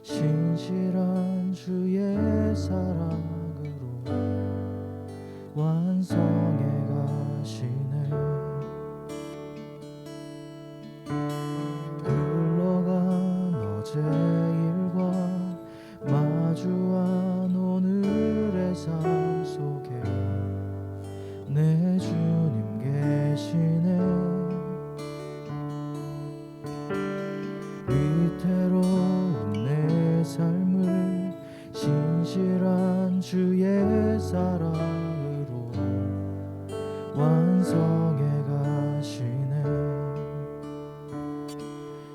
신실한 주의 사랑으로 완성해 가시네. 흘러간 어제 일과 마주한 오늘의 삶 속에 내 주님 계시네. 위태로운 내 삶을 신실한 주의 사랑으로 완성해 가시네.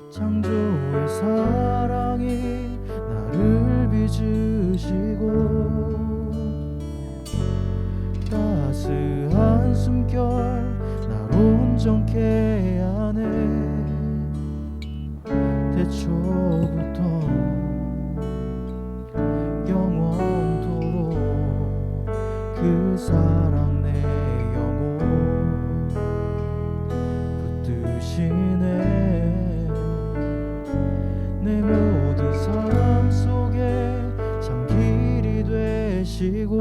창조의 사랑이 나를 빚으시고 따스한 숨결 날 온전케 하네. 태초부터 영원토록 그 사랑 내 영혼 붙드시네. 내 모든 삶 속에 참 길이 되시고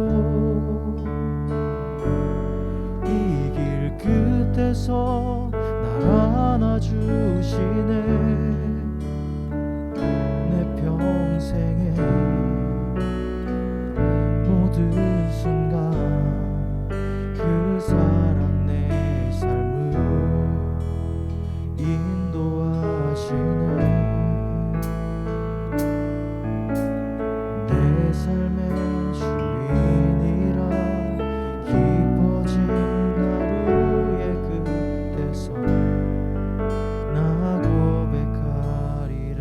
이 길 끝에서 날 안아주시네. 평생의 모든 순간 그 사랑 내 삶을 인도하시네. 내 삶의 주인이라 깊어진 하루의 끝에서 나 고백하리라.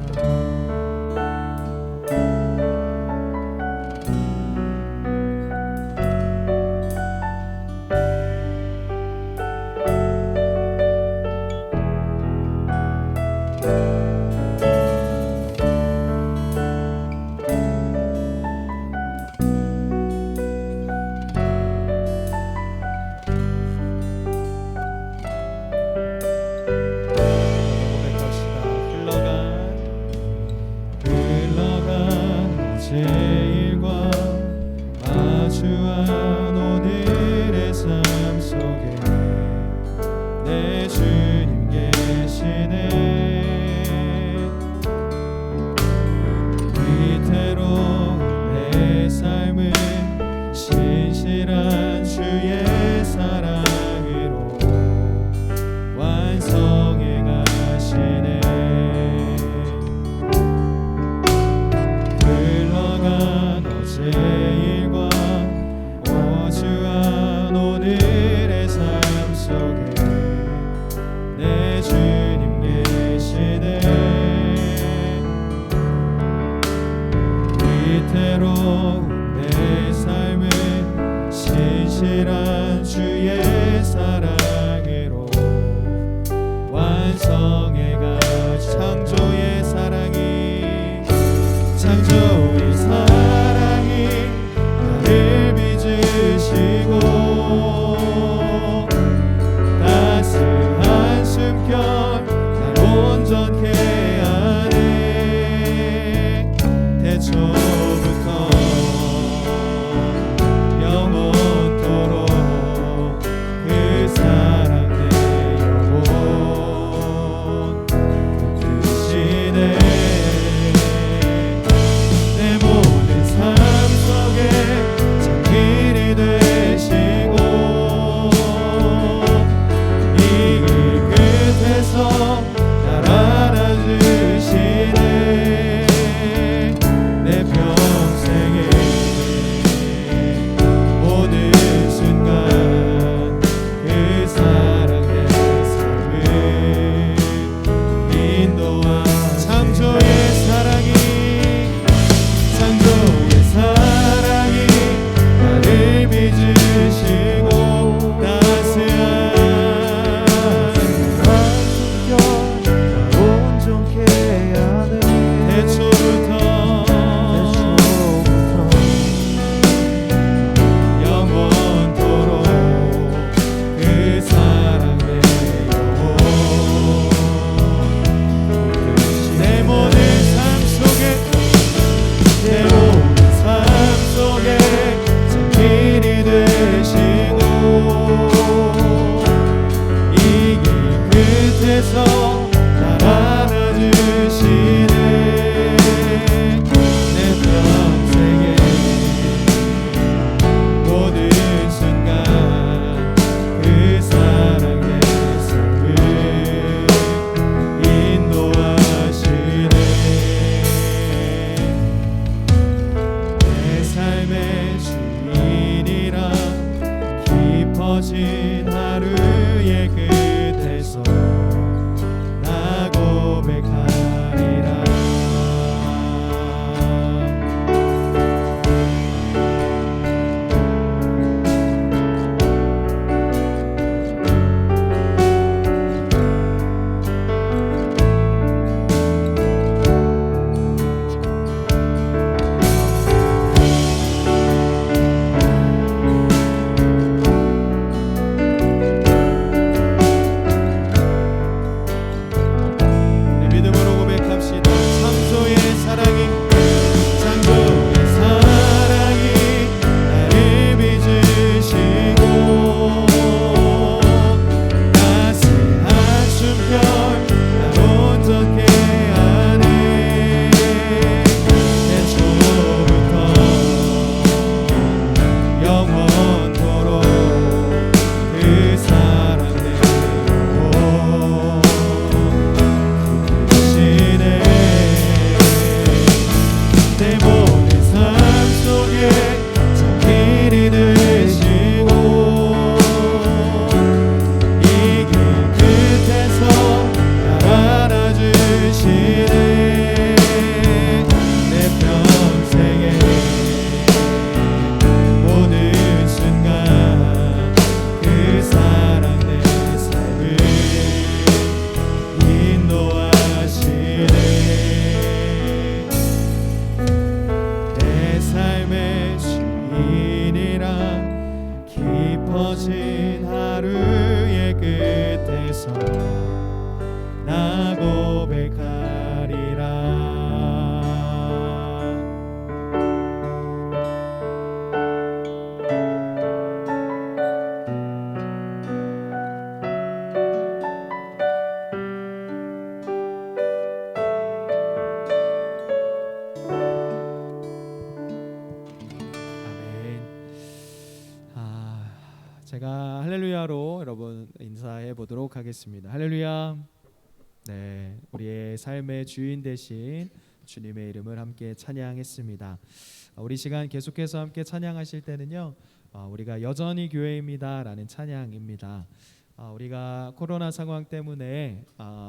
일과 마주한 오늘의 삶 속에 내 주님 계시네. 위태로운 내 삶을 신실한 주의 사랑으로 완성해 가시네. 일과 어주한 오늘의 삶 속에 내 주님 계시네. 위태로운 내 삶을 신실한 주의 사랑으로 완성해 가. 창조의 사랑이 창조의 사랑이 나를 빚으시고 따스한 숨결 날 온전케 하네. 태초부터 영원토록 그 사랑 내 영혼 붙드시네. 내 제가 할렐루야로 여러분 인사해 보도록 하겠습니다. 할렐루야. 네, 우리의 삶의 주인 되신 주님의 이름을 함께 찬양했습니다. 우리 시간 계속해서 함께 찬양하실 때는요, 우리가 여전히 교회입니다라는 찬양입니다. 우리가 코로나 상황 때문에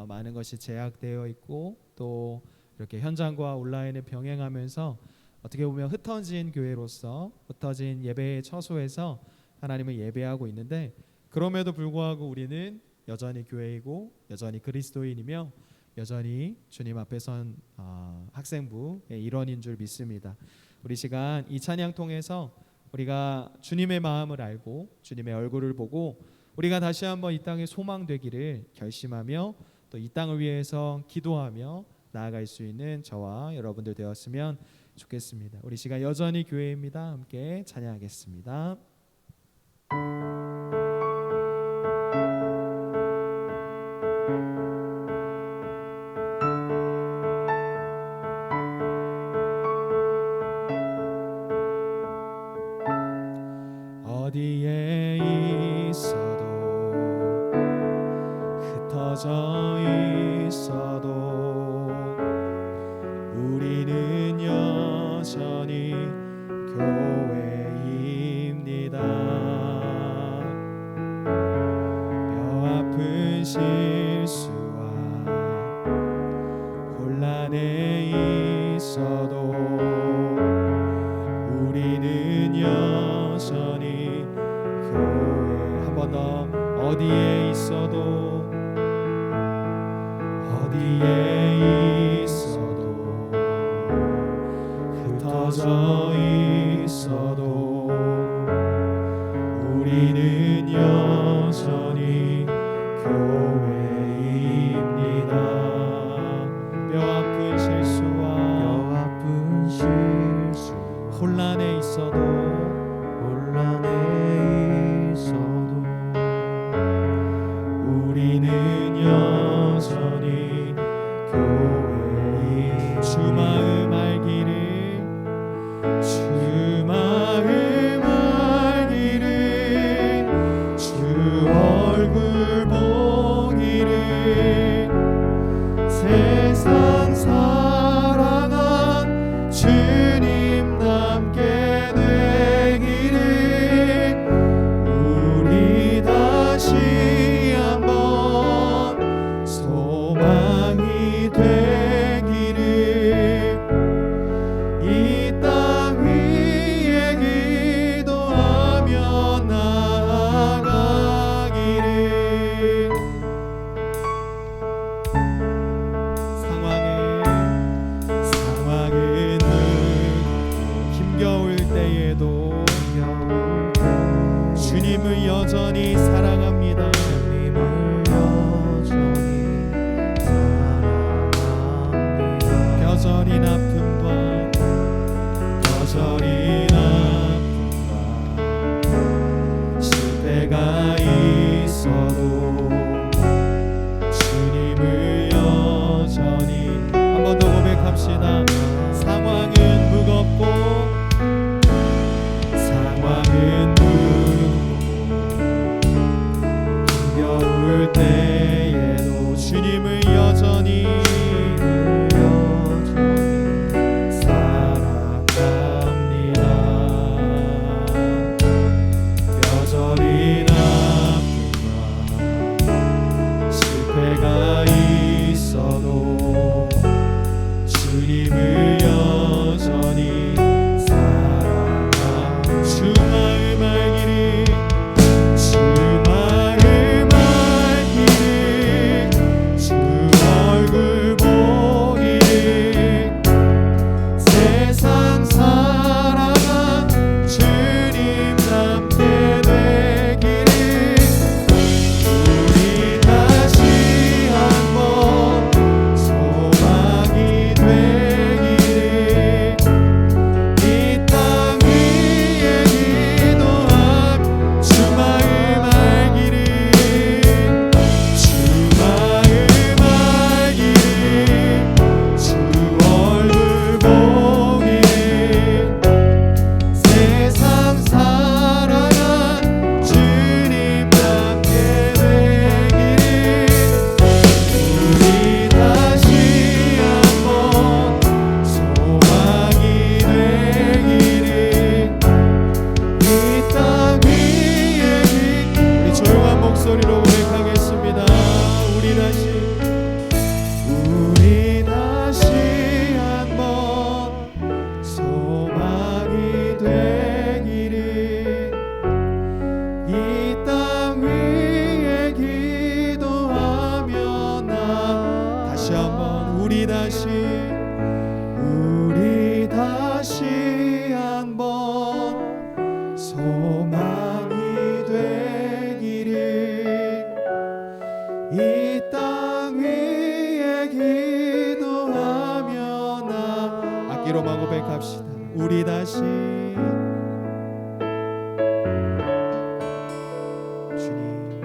많은 것이 제약되어 있고 또 이렇게 현장과 온라인을 병행하면서 어떻게 보면 흩어진 교회로서 흩어진 예배의 처소에서 하나님을 예배하고 있는데, 그럼에도 불구하고 우리는 여전히 교회이고 여전히 그리스도인이며 여전히 주님 앞에 선 학생부의 일원인 줄 믿습니다. 우리 시간 이 찬양 통해서 우리가 주님의 마음을 알고 주님의 얼굴을 보고 우리가 다시 한번 이 땅에 소망되기를 결심하며 또 이 땅을 위해서 기도하며 나아갈 수 있는 저와 여러분들 되었으면 좋겠습니다. 우리 시간 여전히 교회입니다. 함께 찬양하겠습니다. 어디에 있어도 흩어져 있어도 우리는 여전히 교회입니다. 뼈 아픈 실수와 혼란에 있어도 우리는 여전히 교회. 한 번 더. 어디에 있어도 흩어져 있어도 우리는 여전히 교회입니다. 뼈 아픈 실수와 혼란에 있어도 우리는 여전히 교회입니다. 주 마음 알기를 주 얼굴 보기를 세상 사랑한 주님 닮게 이로만 고백합시다. 우리 다시 주님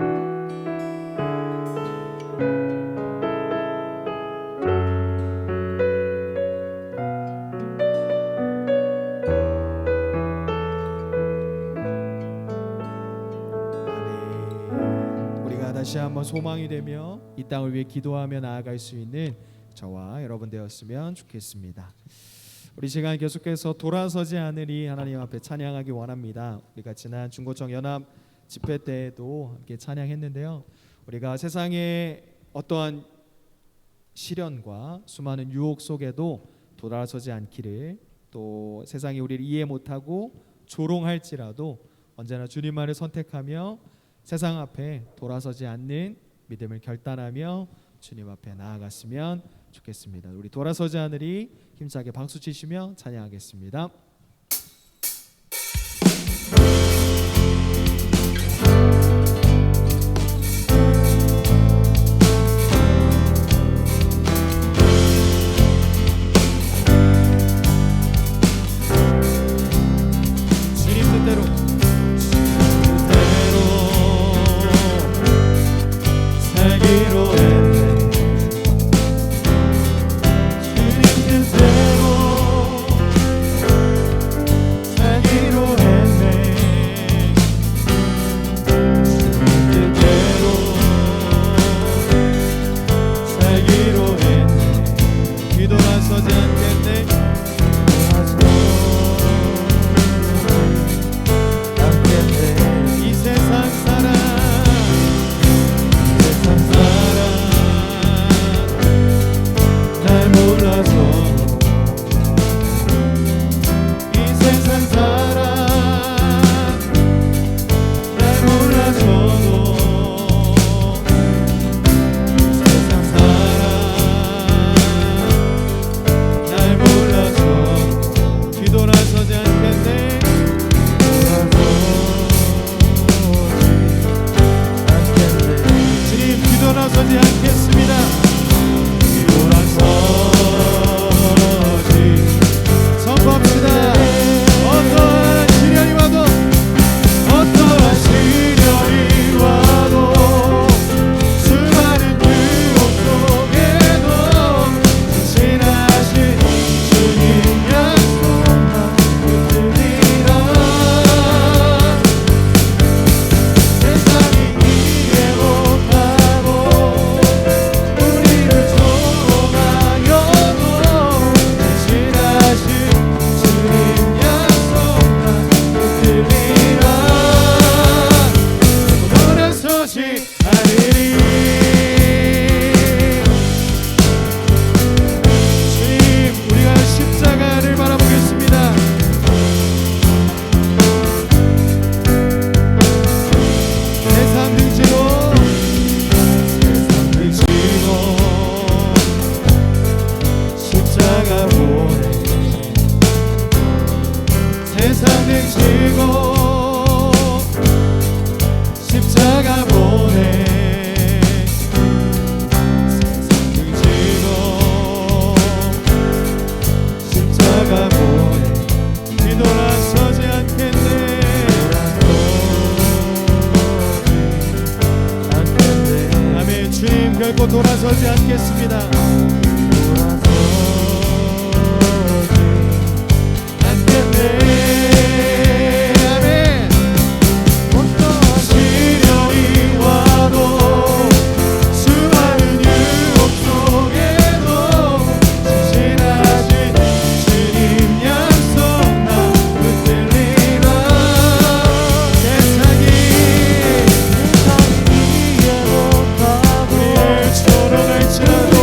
아멘. 우리가 다시 한번 소망이 되며 이 땅을 위해 기도하며 나아갈 수 있는 저와 여러분 되었으면 좋겠습니다. 우리 시간 계속해서 돌아서지 않으리 하나님 앞에 찬양하기 원합니다. 우리가 지난 중고청 연합 집회 때에도 함께 찬양했는데요. 우리가 세상의 어떠한 시련과 수많은 유혹 속에도 돌아서지 않기를, 또 세상이 우리를 이해 못하고 조롱할지라도 언제나 주님만을 선택하며 세상 앞에 돌아서지 않는 믿음을 결단하며 주님 앞에 나아갔으면 좋겠습니다. 우리 돌아서지 않으리 힘차게 박수 치시며 찬양하겠습니다. 주님 뜻대로 살기로 했네. 주님 뜻대로 살기로 했네. 주님 뜻대로 살기로 했네. 뒤돌아서지 않겠네. 이 세상 사랑 날 몰라서 이 세상 사랑 날 몰라서도 이 세상 사랑 날 몰라서 뒤돌아서지 않겠네. 주님 뒤돌아서지 않겠습니다. 선포합시다. 어떠한 시련이 와도 어떠한 시련이 와도 수많은 유혹 속에도 신하신 주님 약속만 붙들리라. 세상이 이해 못하고 우리를 조롱하여도 신하신 주님 약속만 붙들리라. 돌아서지 않으리. 주님 우리가 십자가를 바라보겠습니다. 세상 등지고 등지고 십자가 보내. 세상 등지고 십자가 보내. 세상 등지고 십자가 보내. 뒤돌아서지 않겠네. 아멘. 주님 결코 돌아서지 않겠습니다. 아멘. 어떠한 시련이 와도 수많은 유혹 속에도 진실하신 주님 약속만 붙들리라. 세상이 이해 못하고 우리를 조롱할지라도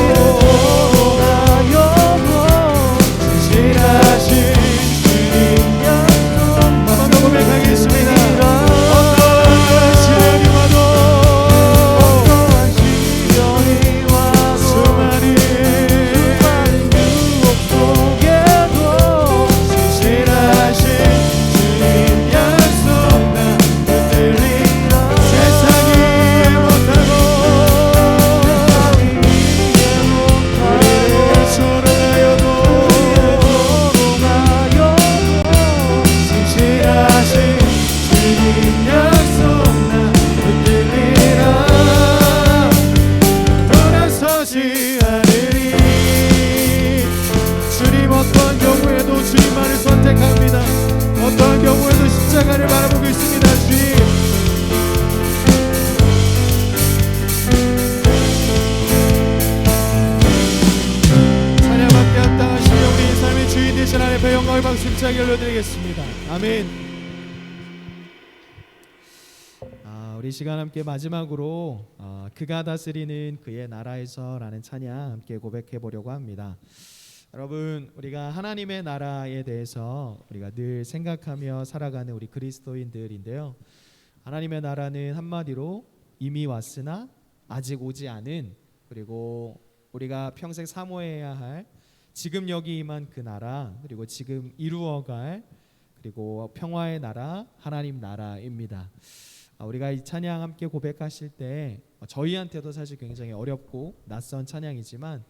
되신 하나님 앞에 영광의 박수 힘차게 올려드리겠습니다. 아멘. 우리 시간 함께 마지막으로 그가 다스리는 그의 나라에서라는 찬양 함께 고백해 보려고 합니다. 여러분, 우리가 하나님의 나라에 대해서 우리가 늘 생각하며 살아가는 우리 그리스도인들인데요. 하나님의 나라는 한마디로 이미 왔으나 아직 오지 않은, 그리고 우리가 평생 사모해야 할 지금 여기 임한 그 나라, 그리고 지금 이루어갈 그리고 평화의 나라, 하나님 나라입니다. 우리가 이 찬양 함께 고백하실 때 저희한테도 사실 굉장히 어렵고 낯선 찬양이지만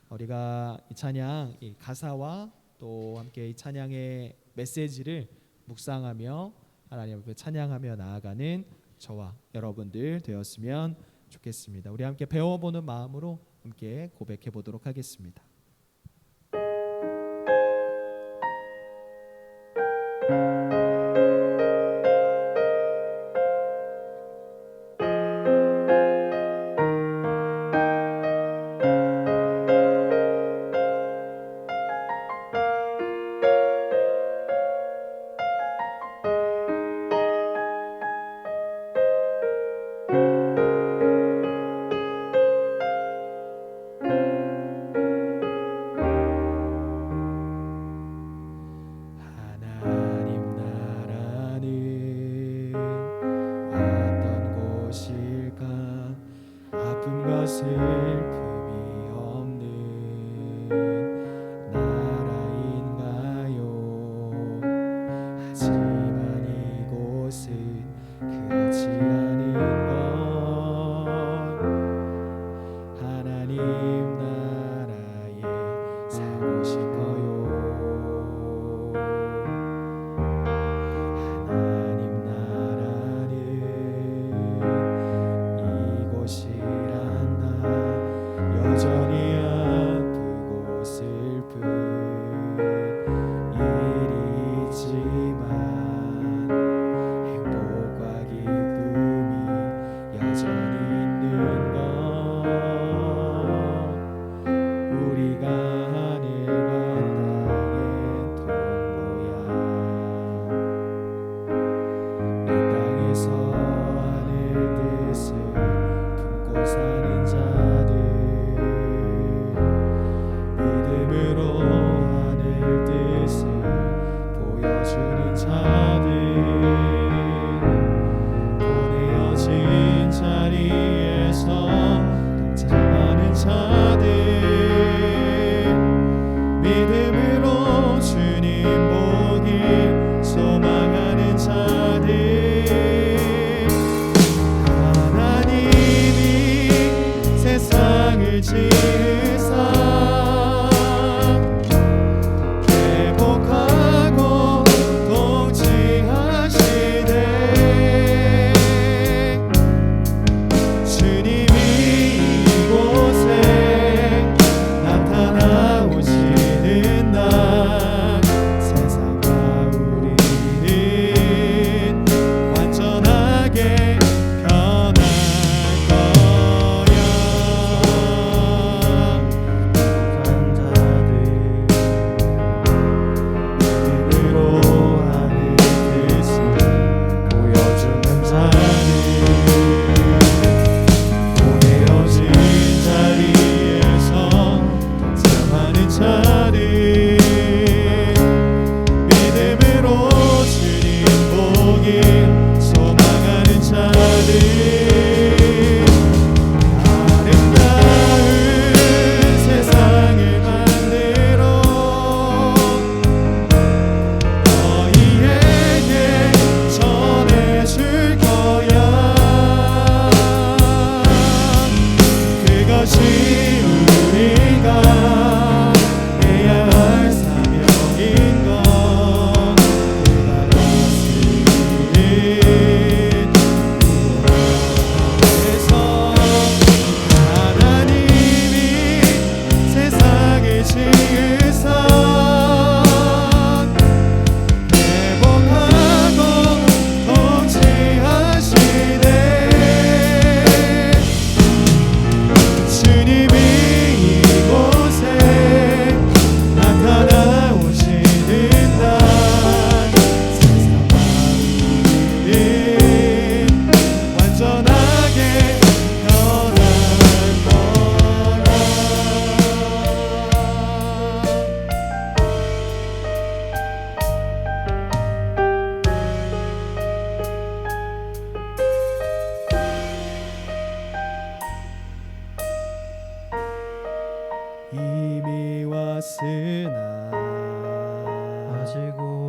우리가 이 찬양 이 가사와 또 함께 이 찬양의 메시지를 묵상하며 하나님 앞에 찬양하며 나아가는 저와 여러분들 되었으면 좋겠습니다. 우리 함께 배워보는 마음으로 함께 고백해 보도록 하겠습니다.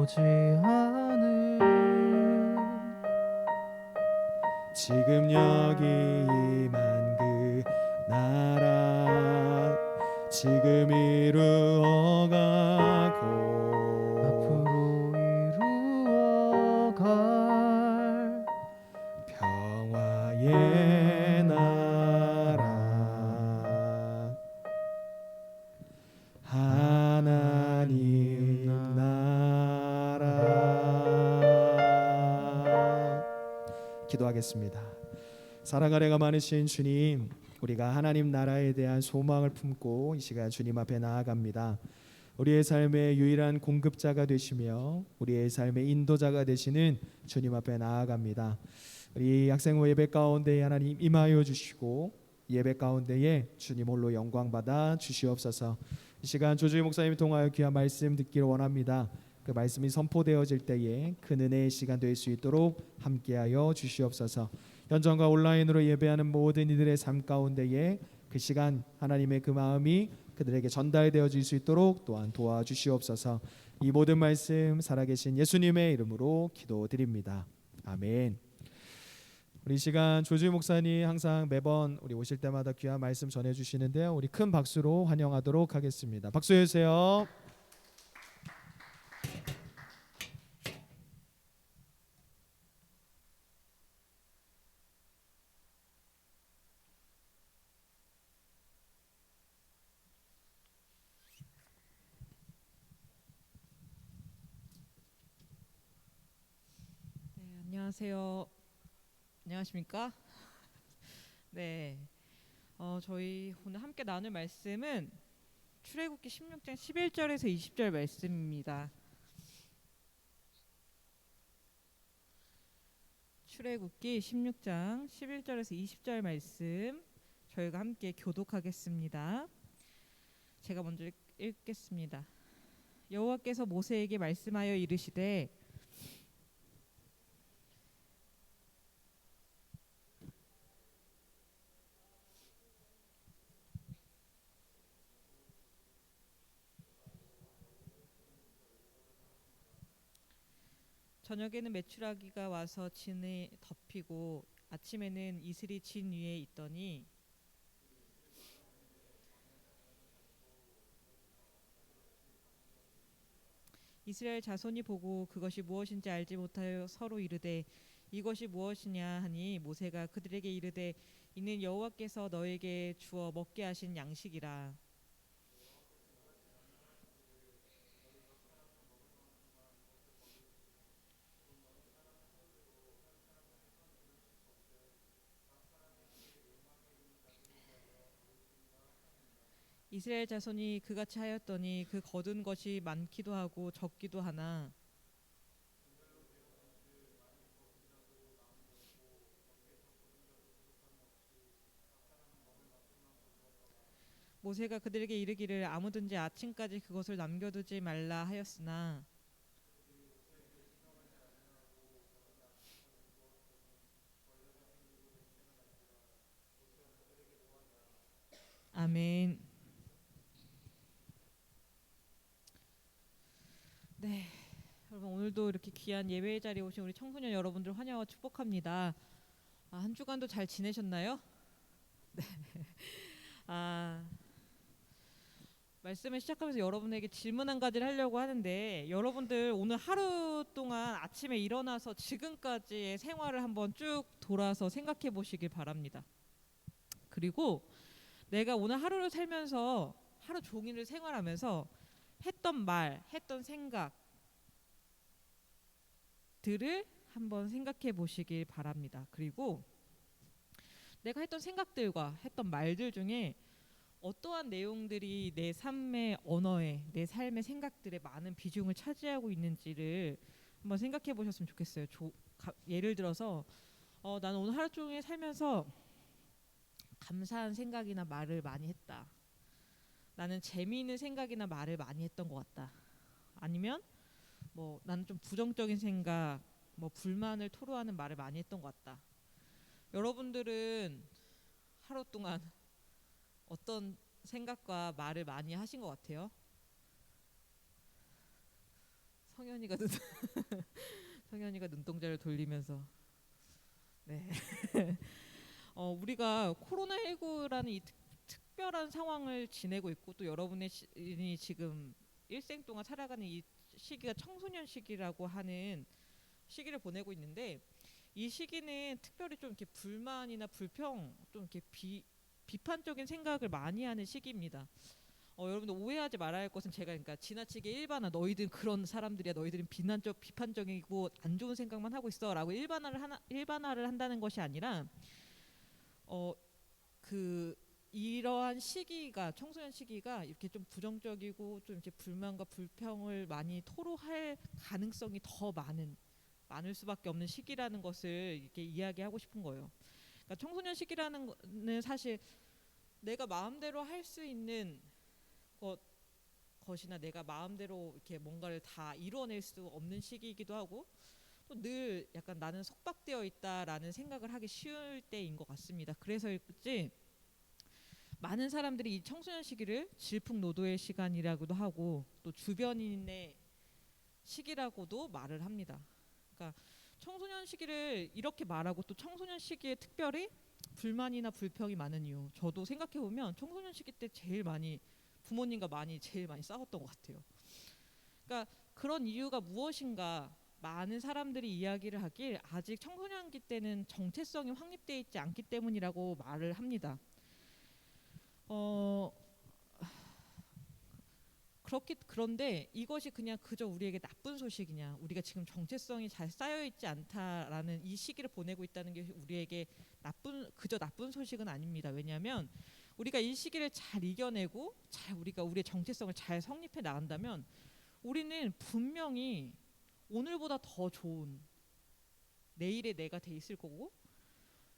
머지않은 지금 여기 임한 그 나라 지금 이루어가고 앞으로 이루어갈 평화의 나라 하나님 나라. 기도하겠습니다. 사랑 아래가 많으신 주님, 우리가 하나님 나라에 대한 소망을 품고 이 시간 주님 앞에 나아갑니다. 우리의 삶의 유일한 공급자가 되시며 우리의 삶의 인도자가 되시는 주님 앞에 나아갑니다. 우리 학생회 예배 가운데 하나님 임하여 주시고 예배 가운데에 주님 홀로 영광 받아 주시옵소서. 이 시간 조주희 목사님을 통하여 귀한 말씀 듣기를 원합니다. 그 말씀이 선포되어질 때에 큰 은혜의 시간 될 수 있도록 함께하여 주시옵소서. 현장과 온라인으로 예배하는 모든 이들의 삶 가운데에 그 시간 하나님의 그 마음이 그들에게 전달되어질 수 있도록 또한 도와주시옵소서. 이 모든 말씀 살아계신 예수님의 이름으로 기도드립니다. 아멘. 우리 시간 조주희 목사님 항상 매번 우리 오실 때마다 귀한 말씀 전해주시는데요. 우리 큰 박수로 환영하도록 하겠습니다. 박수해 주세요. 네, 안녕하세요. 안녕하십니까? 네, 저희 오늘 함께 나눌 말씀은 출애굽기 16장 11절에서 20절 말씀입니다. 출애굽기 16장 11절에서 20절 말씀 저희가 함께 교독하겠습니다. 제가 먼저 읽겠습니다. 여호와께서 모세에게 말씀하여 이르시되 저녁에는 메추라기가 와서 진에 덮이고 아침에는 이슬이 진 위에 있더니 이스라엘 자손이 보고 그것이 무엇인지 알지 못하여 서로 이르되 이것이 무엇이냐 하니 모세가 그들에게 이르되 이는 여호와께서 너에게 주어 먹게 하신 양식이라. 이스라엘 자손이 그같이 하였더니 그 거둔 것이 많기도 하고 적기도 하나 모세가 그들에게 이르기를 아무든지 아침까지 그것을 남겨두지 말라 하였으나 아멘. 네, 여러분 오늘도 이렇게 귀한 예배의 자리에 오신 우리 청소년 여러분들 환영하고 축복합니다. 한 주간도 잘 지내셨나요? 네. 말씀을 시작하면서 여러분에게 질문 한 가지를 하려고 하는데 여러분들 오늘 하루 동안 아침에 일어나서 지금까지의 생활을 한번 쭉 돌아서 생각해 보시길 바랍니다. 그리고 내가 오늘 하루를 살면서 하루 종일을 생활하면서 했던 말, 했던 생각들을 한번 생각해 보시길 바랍니다. 그리고 내가 했던 생각들과 했던 말들 중에 어떠한 내용들이 내 삶의 언어에, 내 삶의 생각들에 많은 비중을 차지하고 있는지를 한번 생각해 보셨으면 좋겠어요. 예를 들어서 나는 오늘 하루 종일 살면서 감사한 생각이나 말을 많이 했다. 나는 재미있는 생각이나 말을 많이 했던 것 같다. 아니면 나는 좀 부정적인 생각, 불만을 토로하는 말을 많이 했던 것 같다. 여러분들은 하루 동안 어떤 생각과 말을 많이 하신 것 같아요? 성현이가 눈 성현이가 눈동자를 돌리면서 네. 우리가 코로나19라는 이 특별한 상황을 지내고 있고 또 여러분의 지금 일생 동안 살아가는 이 시기가 청소년 시기라고 하는 시기를 보내고 있는데 이 시기는 특별히 좀 이렇게 불만이나 불평, 좀 이렇게 비판적인 생각을 많이 하는 시기입니다. 여러분들 오해하지 말아야 할 것은 제가 그러니까 지나치게 일반화 너희들은 그런 사람들이야 너희들은 비판적이고 안 좋은 생각만 하고 있어라고 일반화를 한다는 것이 아니라 이러한 시기가 청소년 시기가 이렇게 좀 부정적이고 좀 이제 불만과 불평을 많이 토로할 가능성이 더 많을 수밖에 없는 시기라는 것을 이렇게 이야기하고 싶은 거예요. 그러니까 청소년 시기라는 거는 사실 내가 마음대로 할 수 있는 것이나 내가 마음대로 이렇게 뭔가를 다 이뤄낼 수 없는 시기이기도 하고 또 늘 약간 나는 속박되어 있다라는 생각을 하기 쉬울 때인 것 같습니다. 그래서일지 많은 사람들이 이 청소년 시기를 질풍노도의 시간이라고도 하고 또 주변인의 시기라고도 말을 합니다. 그러니까 청소년 시기를 이렇게 말하고 또 청소년 시기에 특별히 불만이나 불평이 많은 이유 저도 생각해 보면 청소년 시기 때 부모님과 제일 많이 싸웠던 것 같아요. 그러니까 그런 이유가 무엇인가 많은 사람들이 이야기를 하길 아직 청소년기 때는 정체성이 확립되어 있지 않기 때문이라고 말을 합니다. 그런데 이것이 그냥 그저 우리에게 나쁜 소식이냐 우리가 지금 정체성이 잘 쌓여있지 않다라는 이 시기를 보내고 있다는 게 우리에게 그저 나쁜 소식은 아닙니다. 왜냐하면 우리가 이 시기를 잘 이겨내고 우리가 우리의 정체성을 잘 성립해 나간다면 우리는 분명히 오늘보다 더 좋은 내일의 내가 돼 있을 거고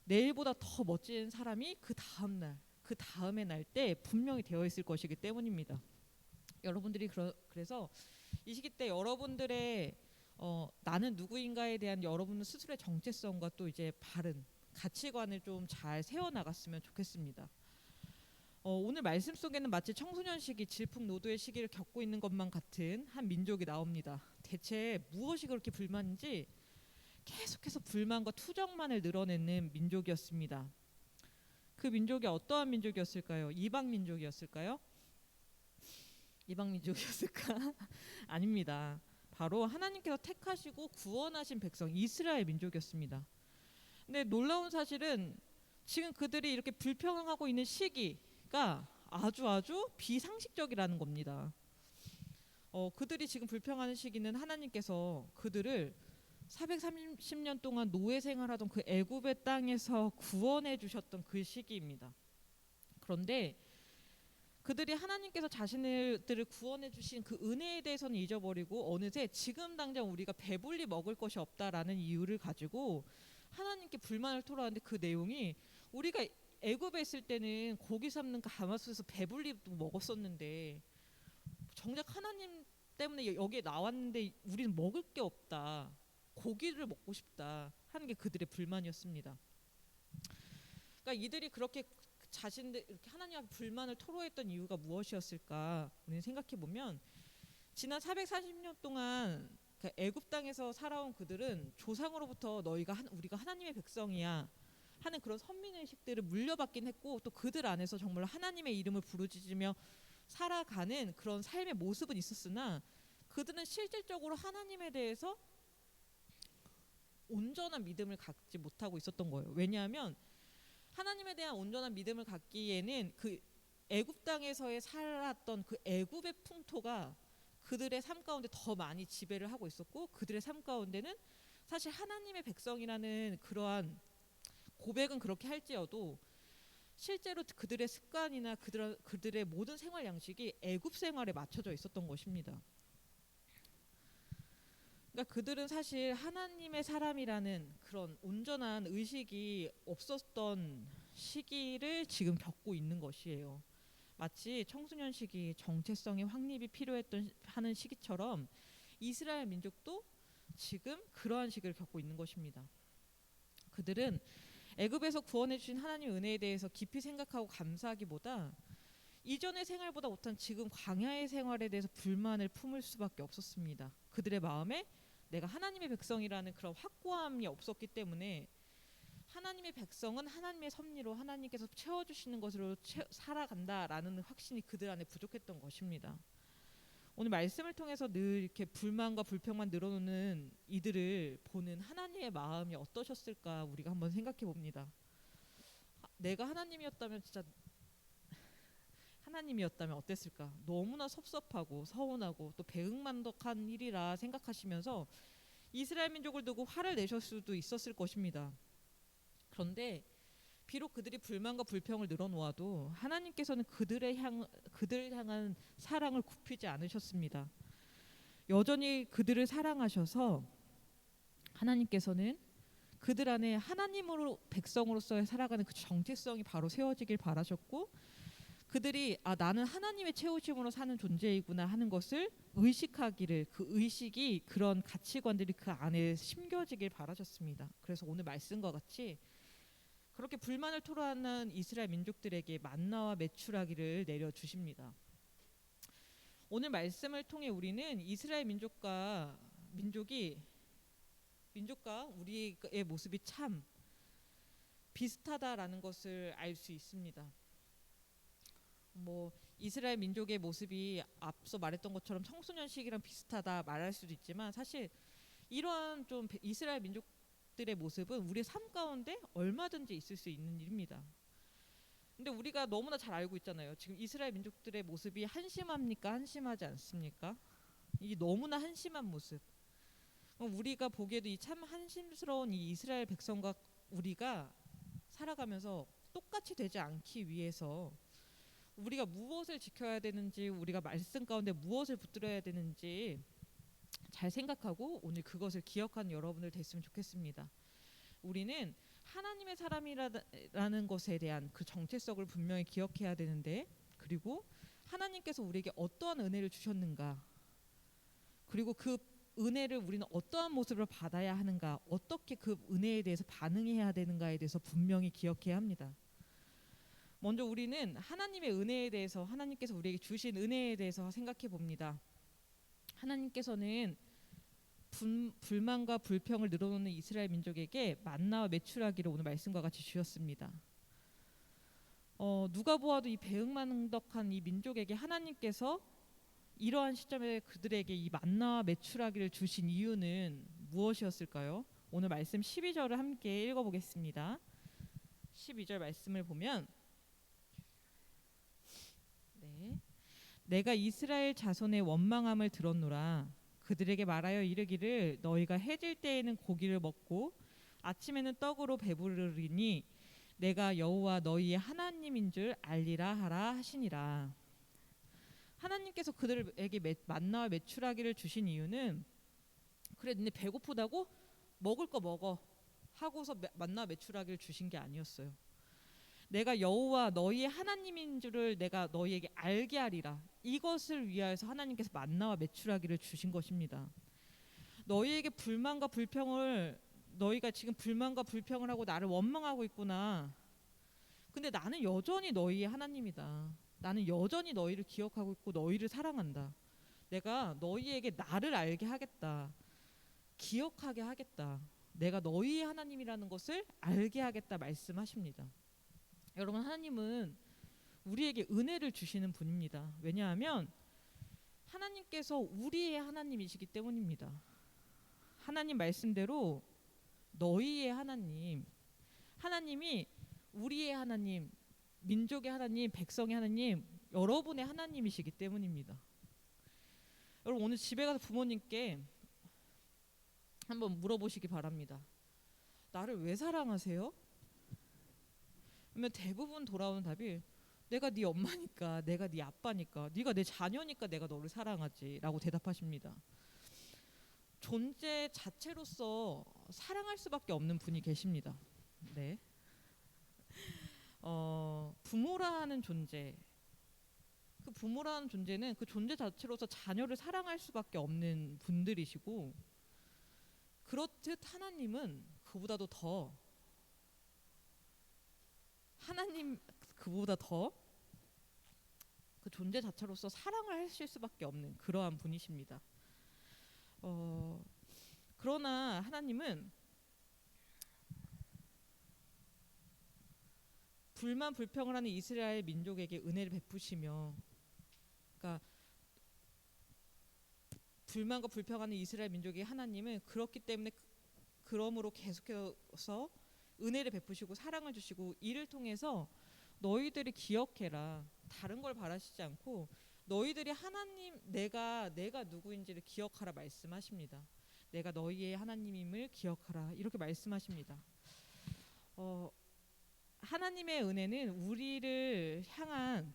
내일보다 더 멋진 사람이 그 다음의 날 때 분명히 되어 있을 것이기 때문입니다. 여러분들이 그래서 이 시기 때 여러분들의 나는 누구인가에 대한 여러분 스스로의 정체성과 또 이제 바른 가치관을 좀 잘 세워 나갔으면 좋겠습니다. 오늘 말씀 속에는 마치 청소년 시기, 질풍노도의 시기를 겪고 있는 것만 같은 한 민족이 나옵니다. 대체 무엇이 그렇게 불만인지 계속해서 불만과 투정만을 늘어내는 민족이었습니다. 그 민족이 어떠한 민족이었을까요? 이방 민족이었을까요? 이방 민족이었을까? 아닙니다. 바로 하나님께서 택하시고 구원하신 백성 이스라엘 민족이었습니다. 근데 놀라운 사실은 지금 그들이 이렇게 불평하고 있는 시기가 아주 비상식적이라는 겁니다. 그들이 지금 불평하는 시기는 하나님께서 그들을 430년 동안 노예 생활하던 그 애굽의 땅에서 구원해 주셨던 그 시기입니다. 그런데 그들이 하나님께서 자신들을 구원해 주신 그 은혜에 대해서는 잊어버리고 어느새 지금 당장 우리가 배불리 먹을 것이 없다라는 이유를 가지고 하나님께 불만을 토로하는데 그 내용이 우리가 애굽에 있을 때는 고기 삶는 가마솥에서 배불리 먹었었는데 정작 하나님 때문에 여기에 나왔는데 우리는 먹을 게 없다. 고기를 먹고 싶다 하는 게 그들의 불만이었습니다. 그러니까 이들이 그렇게 자신들 이렇게 하나님 앞에 불만을 토로했던 이유가 무엇이었을까? 우리는 생각해 보면 지난 440년 동안 애굽 땅에서 살아온 그들은 조상으로부터 우리가 하나님의 백성이야 하는 그런 선민의식들을 물려받긴 했고 또 그들 안에서 정말 하나님의 이름을 부르짖으며 살아가는 그런 삶의 모습은 있었으나 그들은 실질적으로 하나님에 대해서 온전한 믿음을 갖지 못하고 있었던 거예요. 왜냐하면 하나님에 대한 온전한 믿음을 갖기에는 그 애굽 땅에서의 살았던 그 애굽의 풍토가 그들의 삶 가운데 더 많이 지배를 하고 있었고 그들의 삶 가운데는 사실 하나님의 백성이라는 그러한 고백은 그렇게 할지어도 실제로 그들의 습관이나 그들의 모든 생활 양식이 애굽 생활에 맞춰져 있었던 것입니다. 그러니까 그들은 사실 하나님의 사람이라는 그런 온전한 의식이 없었던 시기를 지금 겪고 있는 것이에요. 마치 청소년 시기 정체성의 확립이 하는 시기처럼 이스라엘 민족도 지금 그러한 시기를 겪고 있는 것입니다. 그들은 애굽에서 구원해 주신 하나님의 은혜에 대해서 깊이 생각하고 감사하기보다 이전의 생활보다 못한 지금 광야의 생활에 대해서 불만을 품을 수밖에 없었습니다. 그들의 마음에 내가 하나님의 백성이라는 그런 확고함이 없었기 때문에 하나님의 백성은 하나님의 섭리로 하나님께서 채워주시는 것으로 살아간다라는 확신이 그들 안에 부족했던 것입니다. 오늘 말씀을 통해서 늘 이렇게 불만과 불평만 늘어놓는 이들을 보는 하나님의 마음이 어떠셨을까 우리가 한번 생각해 봅니다. 내가 하나님이었다면 진짜 하나님이었다면 어땠을까? 너무나 섭섭하고 서운하고 또 배은망덕한 일이라 생각하시면서 이스라엘 민족을 두고 화를 내실 수도 있었을 것입니다. 그런데 비록 그들이 불만과 불평을 늘어놓아도 하나님께서는 그들을 향한 사랑을 굽히지 않으셨습니다. 여전히 그들을 사랑하셔서 하나님께서는 그들 안에 하나님으로 백성으로서의 살아가는 그 정체성이 바로 세워지길 바라셨고, 그들이 나는 하나님의 채우심으로 사는 존재이구나 하는 것을 의식하기를, 그 의식이 그런 가치관들이 그 안에 심겨지길 바라셨습니다. 그래서 오늘 말씀과 같이 그렇게 불만을 토로하는 이스라엘 민족들에게 만나와 메추라기를 내려주십니다. 오늘 말씀을 통해 우리는 이스라엘 민족과 우리의 모습이 참 비슷하다라는 것을 알 수 있습니다. 이스라엘 민족의 모습이 앞서 말했던 것처럼 청소년 시기랑 비슷하다 말할 수도 있지만, 사실 이러한 좀 이스라엘 민족들의 모습은 우리의 삶 가운데 얼마든지 있을 수 있는 일입니다. 근데 우리가 너무나 잘 알고 있잖아요. 지금 이스라엘 민족들의 모습이 한심합니까? 한심하지 않습니까? 이 너무나 한심한 모습. 우리가 보기에도 이 참 한심스러운 이 이스라엘 백성과 우리가 살아가면서 똑같이 되지 않기 위해서 우리가 무엇을 지켜야 되는지, 우리가 말씀 가운데 무엇을 붙들어야 되는지 잘 생각하고 오늘 그것을 기억하는 여러분들 됐으면 좋겠습니다. 우리는 하나님의 사람이라는 것에 대한 그 정체성을 분명히 기억해야 되는데, 그리고 하나님께서 우리에게 어떠한 은혜를 주셨는가, 그리고 그 은혜를 우리는 어떠한 모습으로 받아야 하는가, 어떻게 그 은혜에 대해서 반응해야 되는가에 대해서 분명히 기억해야 합니다. 먼저 우리는 하나님의 은혜에 대해서, 하나님께서 우리에게 주신 은혜에 대해서 생각해 봅니다. 하나님께서는 불만과 불평을 늘어놓는 이스라엘 민족에게 만나와 메추라기를 오늘 말씀과 같이 주셨습니다. 누가 보아도 이 배은망덕한 이 민족에게 하나님께서 이러한 시점에 그들에게 이 만나와 메추라기를 주신 이유는 무엇이었을까요? 오늘 말씀 12절을 함께 읽어보겠습니다. 12절 말씀을 보면, 내가 이스라엘 자손의 원망함을 들었노라. 그들에게 말하여 이르기를 너희가 해질 때에는 고기를 먹고 아침에는 떡으로 배부르리니 내가 여호와 너희의 하나님인 줄 알리라 하라 하시니라. 하나님께서 그들에게 만나와 메추라기를 주신 이유는, 그래 너네 배고프다고 먹을 거 먹어 하고서 만나와 메추라기를 주신 게 아니었어요. 내가 여호와 너희의 하나님인 줄을 내가 너희에게 알게 하리라, 이것을 위하여서 하나님께서 만나와 메추라기를 주신 것입니다. 너희에게 너희가 지금 불만과 불평을 하고 나를 원망하고 있구나. 근데 나는 여전히 너희의 하나님이다. 나는 여전히 너희를 기억하고 있고 너희를 사랑한다. 내가 너희에게 나를 알게 하겠다. 기억하게 하겠다. 내가 너희의 하나님이라는 것을 알게 하겠다 말씀하십니다. 여러분, 하나님은 우리에게 은혜를 주시는 분입니다. 왜냐하면 하나님께서 우리의 하나님이시기 때문입니다. 하나님 말씀대로 너희의 하나님, 하나님이 우리의 하나님, 민족의 하나님, 백성의 하나님, 여러분의 하나님이시기 때문입니다. 여러분, 오늘 집에 가서 부모님께 한번 물어보시기 바랍니다. 나를 왜 사랑하세요? 그러면 대부분 돌아오는 답이 내가 네 엄마니까, 내가 네 아빠니까, 네가 내 자녀니까 내가 너를 사랑하지 라고 대답하십니다. 존재 자체로서 사랑할 수밖에 없는 분이 계십니다. 네. 부모라는 존재, 그 부모라는 존재는 그 존재 자체로서 자녀를 사랑할 수밖에 없는 분들이시고, 그렇듯 하나님은 그보다 더 그 존재 자체로서 사랑을 하실 수밖에 없는 그러한 분이십니다. 그러나 하나님은 불만 불평을 하는 이스라엘 민족에게 은혜를 베푸시며, 그러니까 불만과 불평하는 이스라엘 민족의 하나님은 그렇기 때문에 그러므로 계속해서 은혜를 베푸시고 사랑을 주시고 이를 통해서 너희들이 기억해라, 다른 걸 바라시지 않고 너희들이 하나님 내가 누구인지를 기억하라 말씀하십니다. 내가 너희의 하나님임을 기억하라 이렇게 말씀하십니다. 하나님의 은혜는 우리를 향한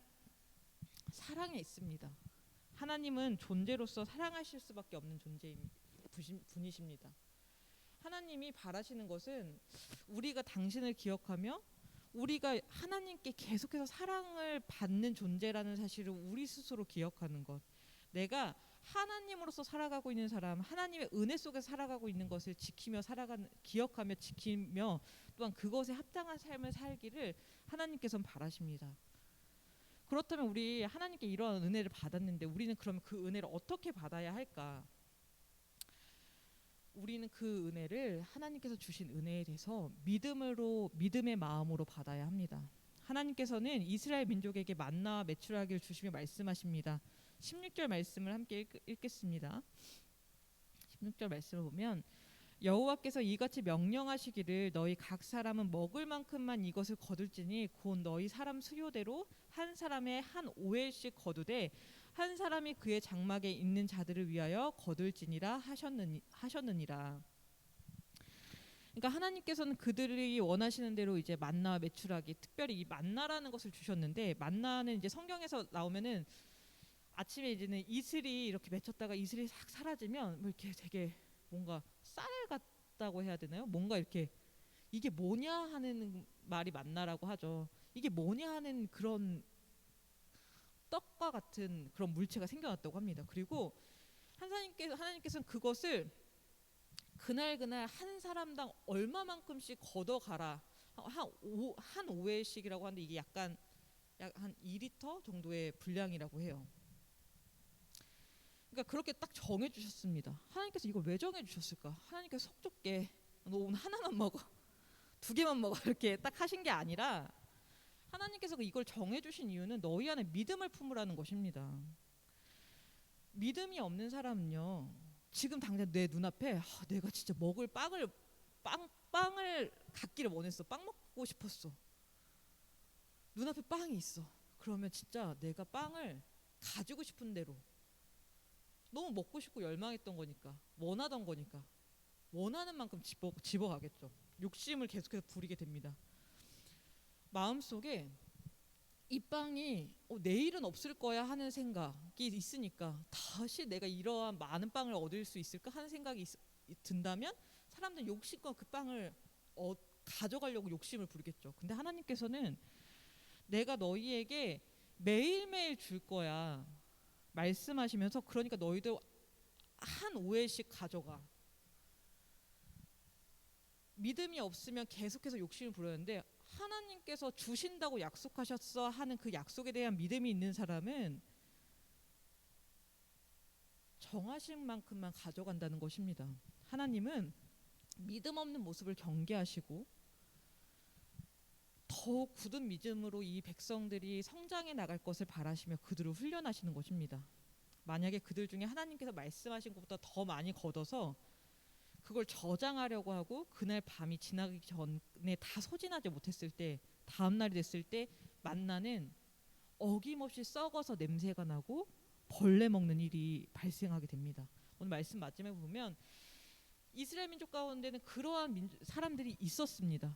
사랑에 있습니다. 하나님은 존재로서 사랑하실 수밖에 없는 분이십니다. 하나님이 바라시는 것은 우리가 당신을 기억하며 우리가 하나님께 계속해서 사랑을 받는 존재라는 사실을 우리 스스로 기억하는 것. 내가 하나님으로서 살아가고 있는 사람, 하나님의 은혜 속에서 살아가고 있는 것을 기억하며 지키며 또한 그것에 합당한 삶을 살기를 하나님께서는 바라십니다. 그렇다면 우리 하나님께 이러한 은혜를 받았는데 우리는 그러면 그 은혜를 어떻게 받아야 할까? 우리는 그 은혜를 하나님께서 주신 은혜에 대해서 믿음의 마음으로 받아야 합니다. 하나님께서는 이스라엘 민족에게 만나와 메추라기를 주시며 말씀하십니다. 16절 말씀을 함께 읽겠습니다. 16절 말씀을 보면 여호와께서 이같이 명령하시기를 너희 각 사람은 먹을 만큼만 이것을 거둘지니 곧 너희 사람 수요대로 한 사람의 한 오엘씩 거두되 한 사람이 그의 장막에 있는 자들을 위하여 거둘지니라 하셨느니라. 그러니까 하나님께서는 그들이 원하시는 대로 이제 만나와 메추라기, 특별히 이 만나라는 것을 주셨는데, 만나는 이제 성경에서 나오면은 아침에 이제는 이슬이 이렇게 맺혔다가 이슬이 싹 사라지면 뭐 이렇게 되게 뭔가 쌀 같다고 해야 되나요? 뭔가 이렇게 이게 뭐냐 하는 말이 만나라고 하죠. 이게 뭐냐 하는 그런 떡과 같은 그런 물체가 생겨났다고 합니다. 그리고 하나님께서는 그것을 그날 한 사람당 얼마만큼씩 걷어가라, 한 오회씩이라고 하는데 이게 약 한 2리터 정도의 분량이라고 해요. 그러니까 그렇게 딱 정해 주셨습니다. 하나님께서 이걸 왜 정해 주셨을까? 하나님께서 속 좁게 너 오늘 하나만 먹어, 2개만 먹어 이렇게 딱 하신 게 아니라 하나님께서 이걸 정해 주신 이유는 너희 안에 믿음을 품으라는 것입니다. 믿음이 없는 사람은요, 지금 당장 내 눈앞에 내가 진짜 먹을 빵을 갖기를 원했어. 빵 먹고 싶었어. 눈앞에 빵이 있어. 그러면 진짜 내가 빵을 가지고 싶은 대로, 너무 먹고 싶고 열망했던 거니까, 원하던 거니까 원하는 만큼 집어가겠죠. 욕심을 계속해서 부리게 됩니다. 마음속에 이 빵이 내일은 없을 거야 하는 생각이 있으니까 다시 내가 이러한 많은 빵을 얻을 수 있을까 하는 생각이 든다면 사람들은 욕심껏 그 빵을 가져가려고 욕심을 부리겠죠. 근데 하나님께서는 내가 너희에게 매일매일 줄 거야 말씀하시면서, 그러니까 너희들 한 오해씩 가져가. 믿음이 없으면 계속해서 욕심을 부르는데 하나님께서 주신다고 약속하셨어 하는 그 약속에 대한 믿음이 있는 사람은 정하신 만큼만 가져간다는 것입니다. 하나님은 믿음 없는 모습을 경계하시고 더욱 굳은 믿음으로 이 백성들이 성장해 나갈 것을 바라시며 그들을 훈련하시는 것입니다. 만약에 그들 중에 하나님께서 말씀하신 것보다 더 많이 걷어서 그걸 저장하려고 하고 그날 밤이 지나기 전에 다 소진하지 못했을 때, 다음 날이 됐을 때 만나는 어김없이 썩어서 냄새가 나고 벌레 먹는 일이 발생하게 됩니다. 오늘 말씀 마지막에 보면 이스라엘 민족 가운데는 그러한 사람들이 있었습니다.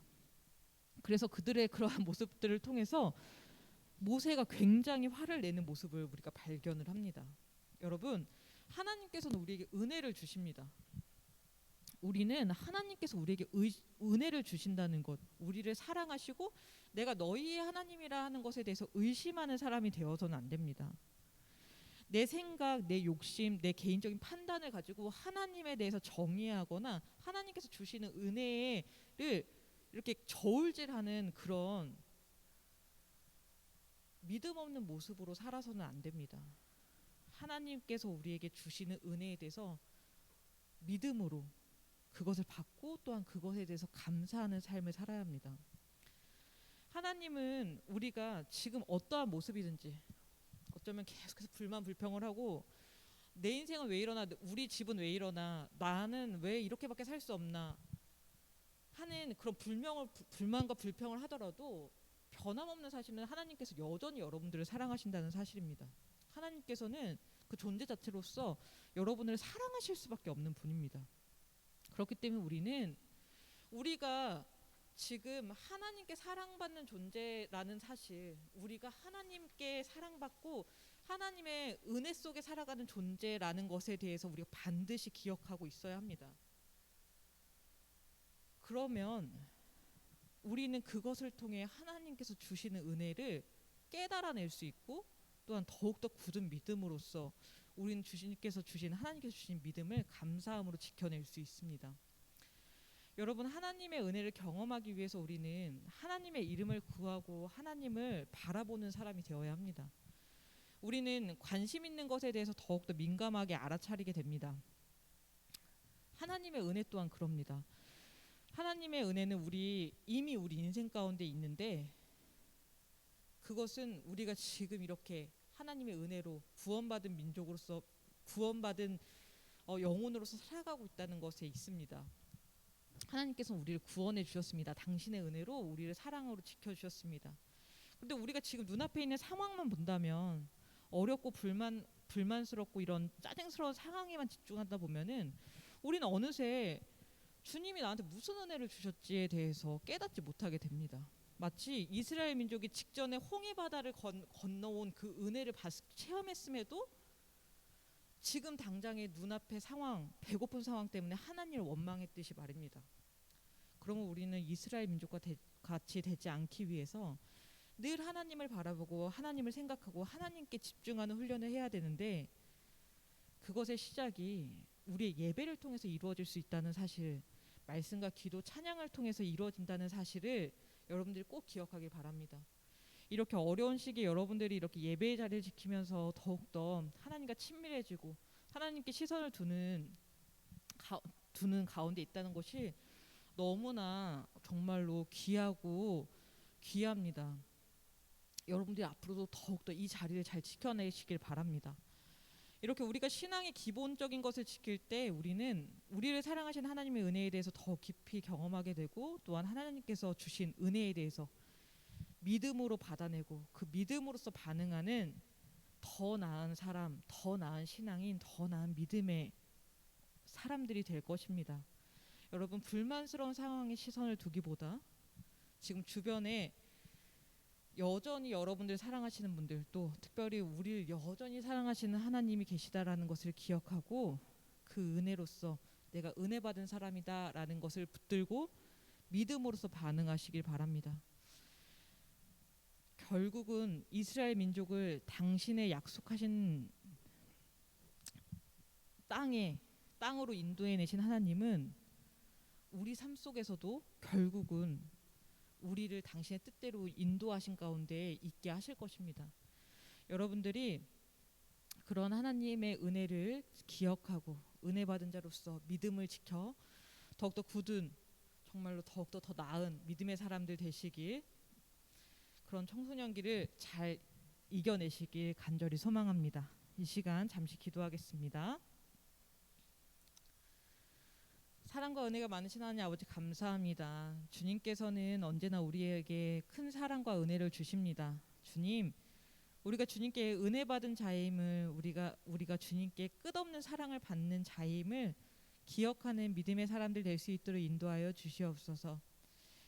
그래서 그들의 그러한 모습들을 통해서 모세가 굉장히 화를 내는 모습을 우리가 발견을 합니다. 여러분, 하나님께서는 우리에게 은혜를 주십니다. 우리는 하나님께서 우리에게 은혜를 주신다는 것, 우리를 사랑하시고 내가 너희의 하나님이라 하는 것에 대해서 의심하는 사람이 되어서는 안 됩니다. 내 생각, 내 욕심, 내 개인적인 판단을 가지고 하나님에 대해서 정의하거나 하나님께서 주시는 은혜를 이렇게 저울질하는 그런 믿음 없는 모습으로 살아서는 안 됩니다. 하나님께서 우리에게 주시는 은혜에 대해서 믿음으로 그것을 받고 또한 그것에 대해서 감사하는 삶을 살아야 합니다. 하나님은 우리가 지금 어떠한 모습이든지 어쩌면 계속해서 불만 불평을 하고 내 인생은 왜 이러나, 우리 집은 왜 이러나, 나는 왜 이렇게밖에 살 수 없나 하는 그런 불만과 불평을 하더라도 변함없는 사실은 하나님께서 여전히 여러분들을 사랑하신다는 사실입니다. 하나님께서는 그 존재 자체로서 여러분을 사랑하실 수밖에 없는 분입니다. 그렇기 때문에 우리가 지금 하나님께 사랑받는 존재라는 사실, 우리가 하나님께 사랑받고 하나님의 은혜 속에 살아가는 존재라는 것에 대해서 우리가 반드시 기억하고 있어야 합니다. 그러면 우리는 그것을 통해 하나님께서 주시는 은혜를 깨달아낼 수 있고 또한 더욱더 굳은 믿음으로써 우리는 하나님께서 주신 믿음을 감사함으로 지켜낼 수 있습니다. 여러분, 하나님의 은혜를 경험하기 위해서 우리는 하나님의 이름을 구하고 하나님을 바라보는 사람이 되어야 합니다. 우리는 관심 있는 것에 대해서 더욱더 민감하게 알아차리게 됩니다. 하나님의 은혜 또한 그럽니다. 하나님의 은혜는 이미 우리 인생 가운데 있는데 그것은 우리가 지금 이렇게 하나님의 은혜로 구원받은 민족으로서 구원받은 영혼으로서 살아가고 있다는 것에 있습니다. 하나님께서는 우리를 구원해 주셨습니다. 당신의 은혜로 우리를 사랑으로 지켜주셨습니다. 근데 우리가 지금 눈앞에 있는 상황만 본다면 어렵고 불만스럽고 이런 짜증스러운 상황에만 집중하다 보면은 우리는 어느새 주님이 나한테 무슨 은혜를 주셨지에 대해서 깨닫지 못하게 됩니다. 마치 이스라엘 민족이 직전에 홍해 바다를 건너온 그 은혜를 체험했음에도 지금 당장의 눈앞의 상황, 배고픈 상황 때문에 하나님을 원망했듯이 말입니다. 그러면 우리는 이스라엘 민족과 같이 되지 않기 위해서 늘 하나님을 바라보고 하나님을 생각하고 하나님께 집중하는 훈련을 해야 되는데 그것의 시작이 우리의 예배를 통해서 이루어질 수 있다는 사실, 말씀과 기도, 찬양을 통해서 이루어진다는 사실을 여러분들이 꼭 기억하길 바랍니다. 이렇게 어려운 시기에 여러분들이 이렇게 예배의 자리를 지키면서 더욱더 하나님과 친밀해지고 하나님께 시선을 두는 가운데 있다는 것이 너무나 정말로 귀합니다. 여러분들이 앞으로도 더욱더 이 자리를 잘 지켜내시길 바랍니다. 이렇게 우리가 신앙의 기본적인 것을 지킬 때 우리는 우리를 사랑하신 하나님의 은혜에 대해서 더 깊이 경험하게 되고 또한 하나님께서 주신 은혜에 대해서 믿음으로 받아내고 그 믿음으로서 반응하는 더 나은 사람, 더 나은 신앙인, 더 나은 믿음의 사람들이 될 것입니다. 여러분, 불만스러운 상황에 시선을 두기보다 지금 주변에 여전히 여러분들 사랑하시는 분들, 또 특별히 우리를 여전히 사랑하시는 하나님이 계시다라는 것을 기억하고 그 은혜로서 내가 은혜 받은 사람이다라는 것을 붙들고 믿음으로서 반응하시길 바랍니다. 결국은 이스라엘 민족을 당신의 약속하신 땅으로 인도해 내신 하나님은 우리 삶 속에서도 결국은 우리를 당신의 뜻대로 인도하신 가운데 있게 하실 것입니다. 여러분들이 그런 하나님의 은혜를 기억하고 은혜 받은 자로서 믿음을 지켜 더욱더 굳은, 정말로 더욱더 더 나은 믿음의 사람들 되시길, 그런 청소년기를 잘 이겨내시길 간절히 소망합니다. 이 시간 잠시 기도하겠습니다. 사랑과 은혜가 많으신 하나님 아버지, 감사합니다. 주님께서는 언제나 우리에게 큰 사랑과 은혜를 주십니다. 주님, 우리가 주님께 은혜 받은 자임을, 우리가 주님께 끝없는 사랑을 받는 자임을 기억하는 믿음의 사람들 될 수 있도록 인도하여 주시옵소서.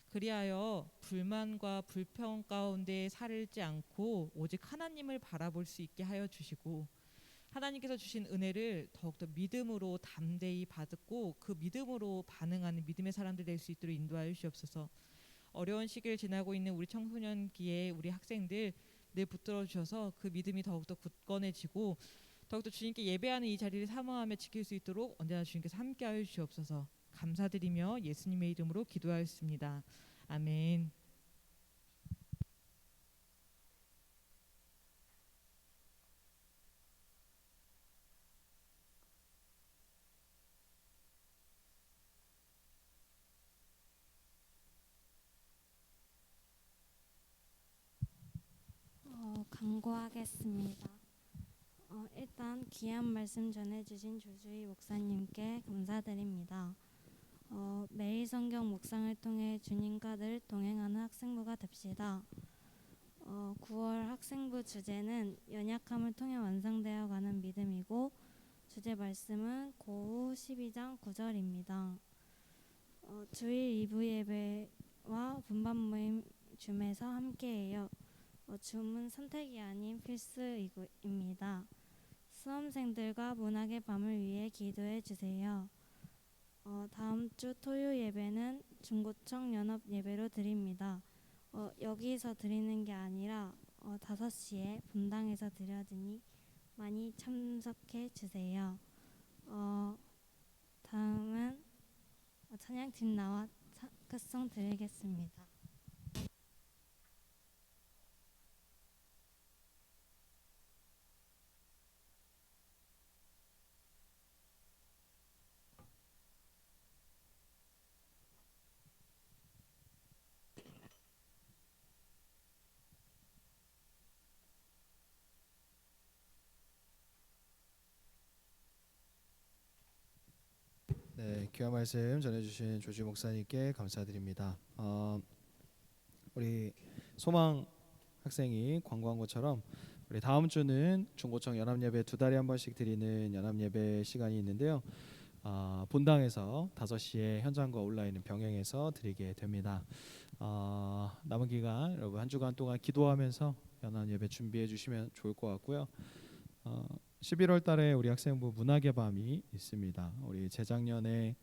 그리하여 불만과 불평 가운데 살지 않고 오직 하나님을 바라볼 수 있게 하여 주시고, 하나님께서 주신 은혜를 더욱더 믿음으로 담대히 받고 그 믿음으로 반응하는 믿음의 사람들 될 수 있도록 인도하여 주시옵소서. 어려운 시기를 지나고 있는 우리 청소년기에 우리 학생들 늘 붙들어 주셔서 그 믿음이 더욱더 굳건해지고 더욱더 주님께 예배하는 이 자리를 사모하며 지킬 수 있도록 언제나 주님께서 함께하여 주시옵소서. 감사드리며 예수님의 이름으로 기도하였습니다. 아멘. 권고하겠습니다. 일단 귀한 말씀 전해주신 조주희 목사님께 감사드립니다. 매일 성경 묵상을 통해 주님과 늘 동행하는 학생부가 됩시다. 9월 학생부 주제는 연약함을 통해 완성되어 가는 믿음이고 주제 말씀은 고우 12장 9절입니다. 주일 2부 예배와 분반 모임 줌에서 함께해요. 줌은 선택이 아닌 필수입니다. 수험생들과 문학의 밤을 위해 기도해 주세요. 다음 주 토요 예배는 중고청 연합 예배로 드립니다. 여기서 드리는 게 아니라 5시에 분당에서 드려지니 많이 참석해 주세요. 다음은 찬양팀 나와 끝송 드리겠습니다. 네, 귀한 말씀 전해주신 조지 목사님께 감사드립니다. 우리 소망 학생이 광고한 것처럼 우리 다음 주는 중고청 연합예배 2달에 한 번씩 드리는 연합예배 시간이 있는데요. 본당에서 5시에 현장과 온라인은 병행해서 드리게 됩니다. 남은 기간 여러분 한 주간 동안 기도하면서 연합예배 준비해 주시면 좋을 것 같고요. 11월 달에 우리 학생부 문학의 밤이 있습니다. 우리 재작년에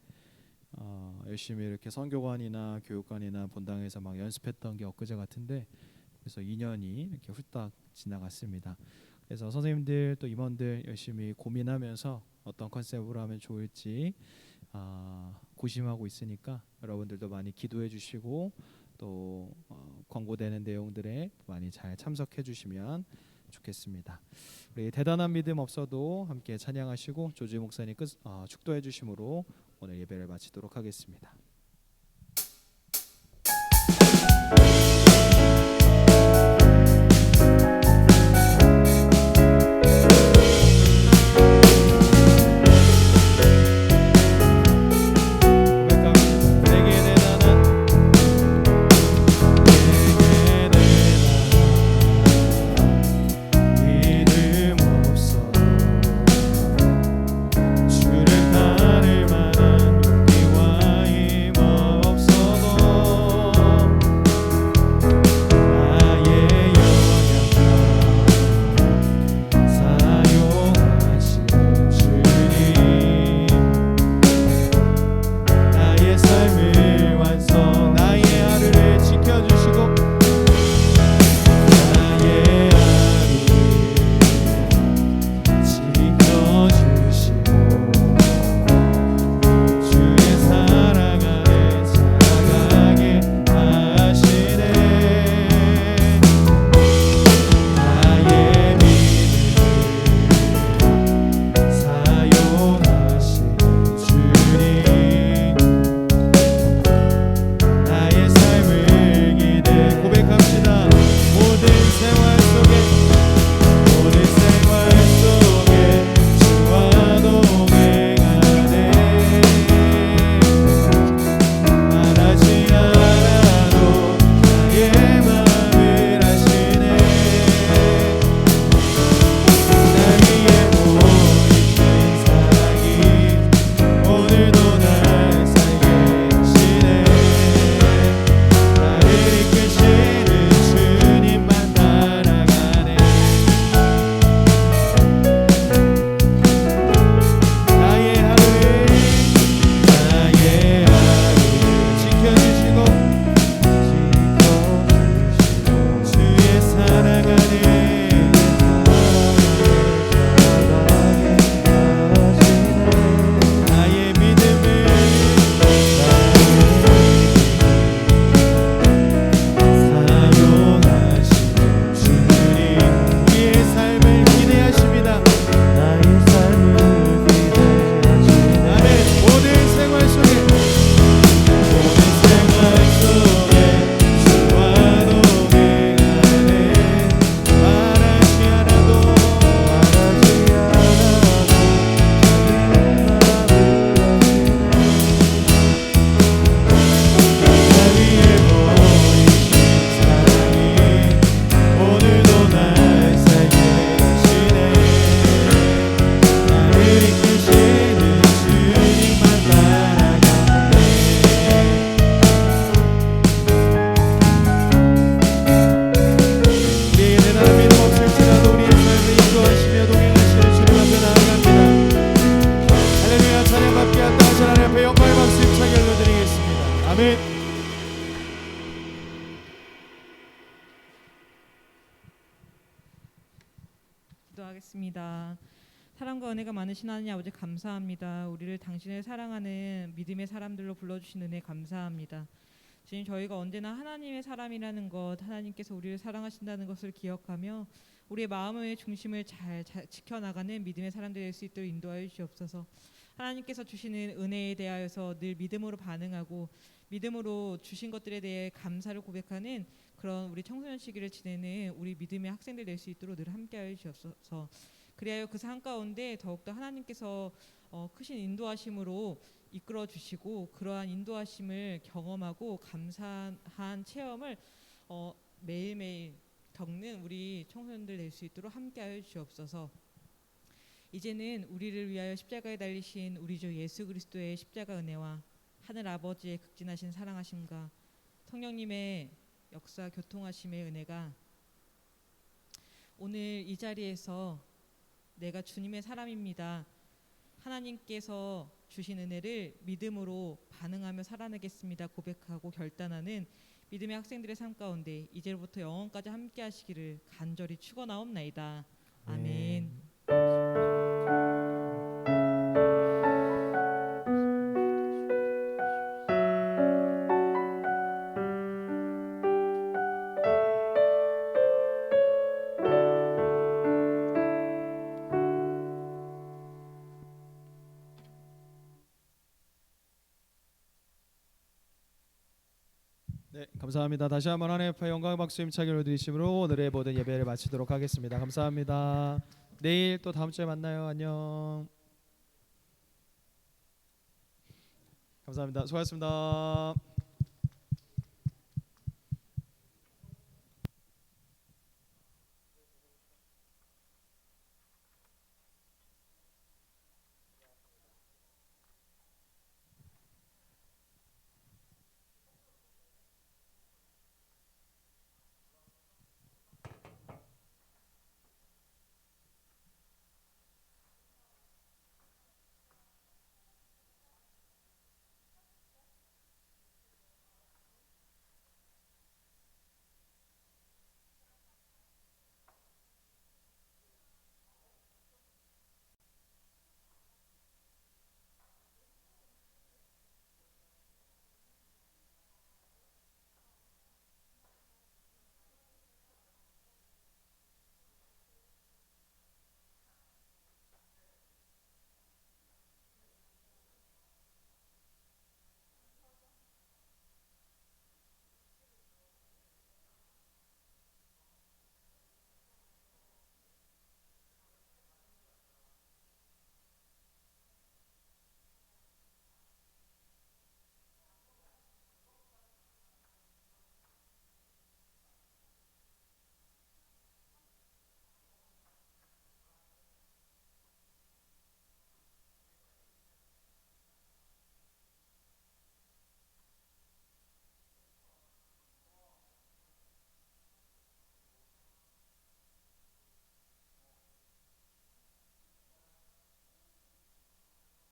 열심히 이렇게 선교관이나 교육관이나 본당에서 막 연습했던 게 엊그제 같은데 그래서 2년이 이렇게 후딱 지나갔습니다. 그래서 선생님들 또 임원들 열심히 고민하면서 어떤 컨셉으로 하면 좋을지 고심하고 있으니까 여러분들도 많이 기도해 주시고 또 권고되는 내용들에 많이 잘 참석해 주시면 좋겠습니다. 우리 대단한 믿음 없어도 함께 찬양하시고 조지 목사님 축도해 주심으로 오늘 예배를 마치도록 하겠습니다. 주를 따를 만한 용기와 힘 기도하겠습니다. 사랑과 은혜가 많으신 하나님 아버지 감사합니다. 우리를 당신을 사랑하는 믿음의 사람들로 불러주신 은혜 감사합니다. 주님, 저희가 언제나 하나님의 사람이라는 것, 하나님께서 우리를 사랑하신다는 것을 기억하며 우리의 마음의 중심을 잘 지켜나가는 믿음의 사람들이 될 수 있도록 인도하여 주시옵소서. 하나님께서 주시는 은혜에 대하여서 늘 믿음으로 반응하고 믿음으로 주신 것들에 대해 감사를 고백하는 그런 우리 청소년 시기를 지내는 우리 믿음의 학생들 될 수 있도록 늘 함께하여 주옵소서. 그리하여 그 삶 가운데 더욱더 하나님께서 크신 인도하심으로 이끌어 주시고 그러한 인도하심을 경험하고 감사한 체험을 매일매일 겪는 우리 청소년들 될 수 있도록 함께하여 주옵소서. 이제는 우리를 위하여 십자가에 달리신 우리 주 예수 그리스도의 십자가 은혜와 하늘 아버지의 극진하신 사랑하심과 성령님의 역사 교통하심의 은혜가 오늘 이 자리에서 내가 주님의 사람입니다. 하나님께서 주신 은혜를 믿음으로 반응하며 살아내겠습니다. 고백하고 결단하는 믿음의 학생들의 삶 가운데 이제부터 영원까지 함께 하시기를 간절히 축원하옵나이다. 아멘. 네, 감사합니다. 다시 한번 하나님 앞에 영광의 박수 힘차게 올려드리심으로 오늘의 모든 예배를 마치도록 하겠습니다. 감사합니다. 내일 또 다음 주에 만나요. 안녕. 감사합니다. 수고하셨습니다.